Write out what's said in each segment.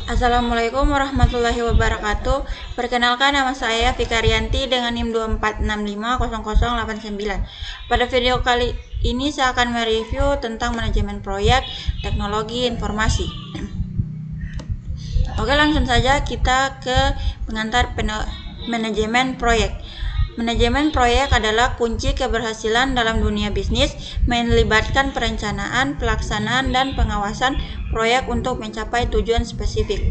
Assalamualaikum warahmatullahi wabarakatuh. Perkenalkan, nama saya Fikarianti dengan NIM 24650089. Pada video kali ini saya akan mereview tentang manajemen proyek teknologi informasi. Oke, langsung saja kita ke pengantar manajemen proyek. Manajemen proyek adalah kunci keberhasilan dalam dunia bisnis, melibatkan perencanaan, pelaksanaan, dan pengawasan proyek untuk mencapai tujuan spesifik.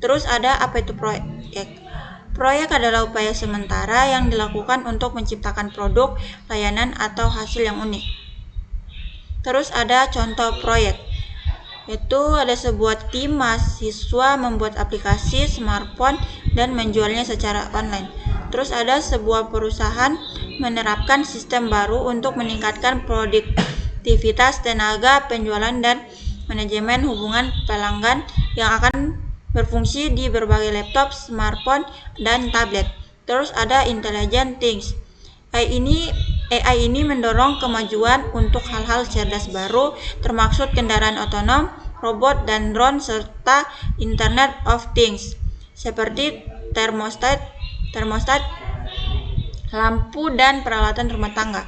Terus ada apa itu proyek? Proyek adalah upaya sementara yang dilakukan untuk menciptakan produk, layanan, atau hasil yang unik. Terus ada contoh proyek. Itu ada sebuah tim mahasiswa membuat aplikasi smartphone dan menjualnya secara online. Terus ada sebuah perusahaan menerapkan sistem baru untuk meningkatkan produktivitas tenaga penjualan dan manajemen hubungan pelanggan yang akan berfungsi di berbagai laptop, smartphone, dan tablet. Terus ada intelligent things. AI ini mendorong kemajuan untuk hal-hal cerdas baru, termasuk kendaraan otonom, robot dan drone, serta Internet of Things, seperti termostat, lampu, dan peralatan rumah tangga.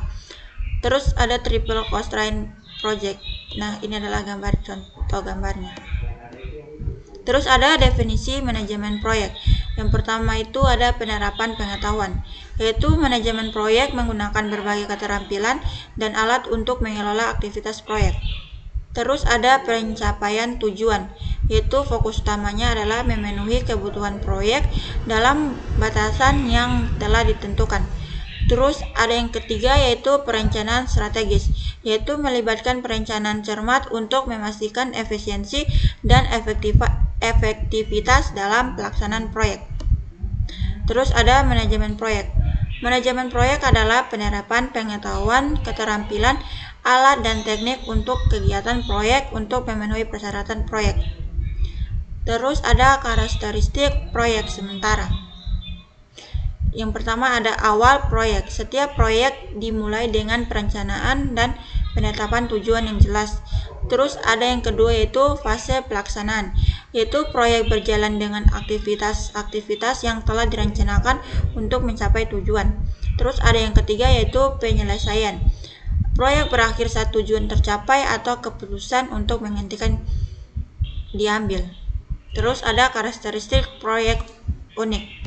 Terus ada triple constraint project. Nah, ini adalah contoh gambarnya. Terus ada definisi manajemen proyek. Yang pertama itu ada penerapan pengetahuan, yaitu manajemen proyek menggunakan berbagai keterampilan dan alat untuk mengelola aktivitas proyek. Terus ada pencapaian tujuan, yaitu fokus utamanya adalah memenuhi kebutuhan proyek dalam batasan yang telah ditentukan. Terus ada yang ketiga yaitu perencanaan strategis, yaitu melibatkan perencanaan cermat untuk memastikan efisiensi dan efektivitas dalam pelaksanaan proyek. Terus ada manajemen proyek. Manajemen proyek adalah penerapan pengetahuan, keterampilan, alat, dan teknik untuk kegiatan proyek untuk memenuhi persyaratan proyek. Terus ada karakteristik proyek sementara. Yang pertama ada awal proyek. Setiap proyek dimulai dengan perencanaan dan penetapan tujuan yang jelas. Terus ada yang kedua yaitu fase pelaksanaan, yaitu proyek berjalan dengan aktivitas-aktivitas yang telah direncanakan untuk mencapai tujuan. Terus ada yang ketiga yaitu penyelesaian. Proyek berakhir saat tujuan tercapai atau keputusan untuk menghentikan diambil. Terus ada karakteristik proyek unik.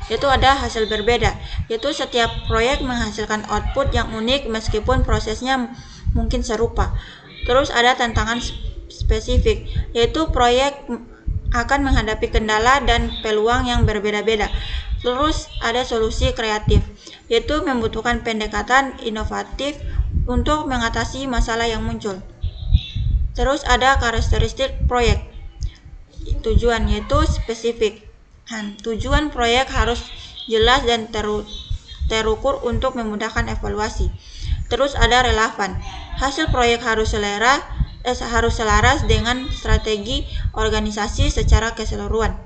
Yaitu ada hasil berbeda, yaitu setiap proyek menghasilkan output yang unik meskipun prosesnya mungkin serupa. Terus ada tantangan spesifik, yaitu proyek akan menghadapi kendala dan peluang yang berbeda-beda. Terus ada solusi kreatif, yaitu membutuhkan pendekatan inovatif untuk mengatasi masalah yang muncul. Terus ada karakteristik proyek tujuan, yaitu spesifik. Tujuan proyek harus jelas dan terukur untuk memudahkan evaluasi. Terus ada relevan. Hasil proyek harus selaras dengan strategi organisasi secara keseluruhan.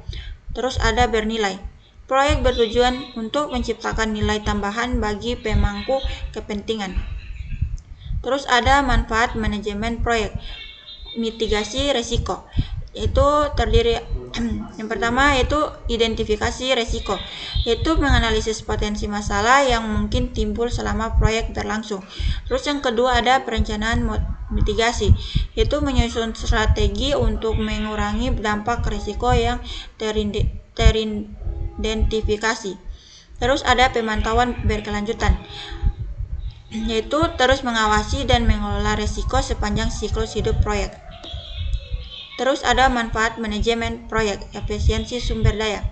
Terus ada bernilai. Proyek bertujuan untuk menciptakan nilai tambahan bagi pemangku kepentingan. Terus ada manfaat manajemen proyek. Mitigasi risiko. Itu terdiri yang pertama yaitu identifikasi risiko, yaitu menganalisis potensi masalah yang mungkin timbul selama proyek berlangsung. Terus yang kedua ada perencanaan mitigasi, yaitu menyusun strategi untuk mengurangi dampak risiko yang teridentifikasi. Terus ada pemantauan berkelanjutan, yaitu terus mengawasi dan mengelola risiko sepanjang siklus hidup proyek. Terus ada manfaat manajemen proyek, efisiensi sumber daya.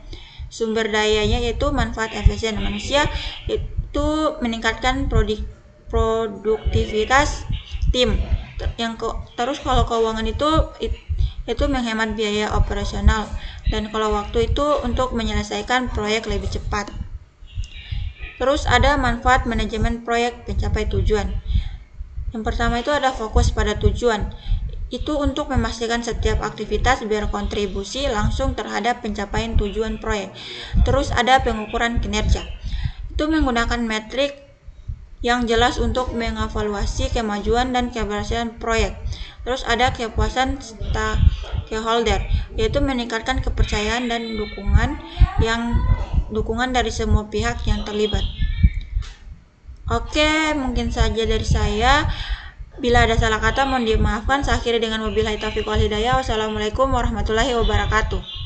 Sumber dayanya yaitu manfaat efisien manusia, itu meningkatkan produktivitas tim. Terus kalau keuangan itu menghemat biaya operasional, dan kalau waktu itu untuk menyelesaikan proyek lebih cepat. Terus ada manfaat manajemen proyek pencapai tujuan. Yang pertama itu ada fokus pada tujuan. Itu untuk memastikan setiap aktivitas berkontribusi langsung terhadap pencapaian tujuan proyek. Terus ada pengukuran kinerja. Itu menggunakan metrik yang jelas untuk mengevaluasi kemajuan dan keberhasilan proyek. Terus ada kepuasan stakeholder, yaitu meningkatkan kepercayaan dan dukungan dari semua pihak yang terlibat. Oke, mungkin saja dari saya. Bila ada salah kata mohon dimaafkan. Saya akhiri dengan wabillahi taufiq wal hidayah. Wassalamualaikum warahmatullahi wabarakatuh.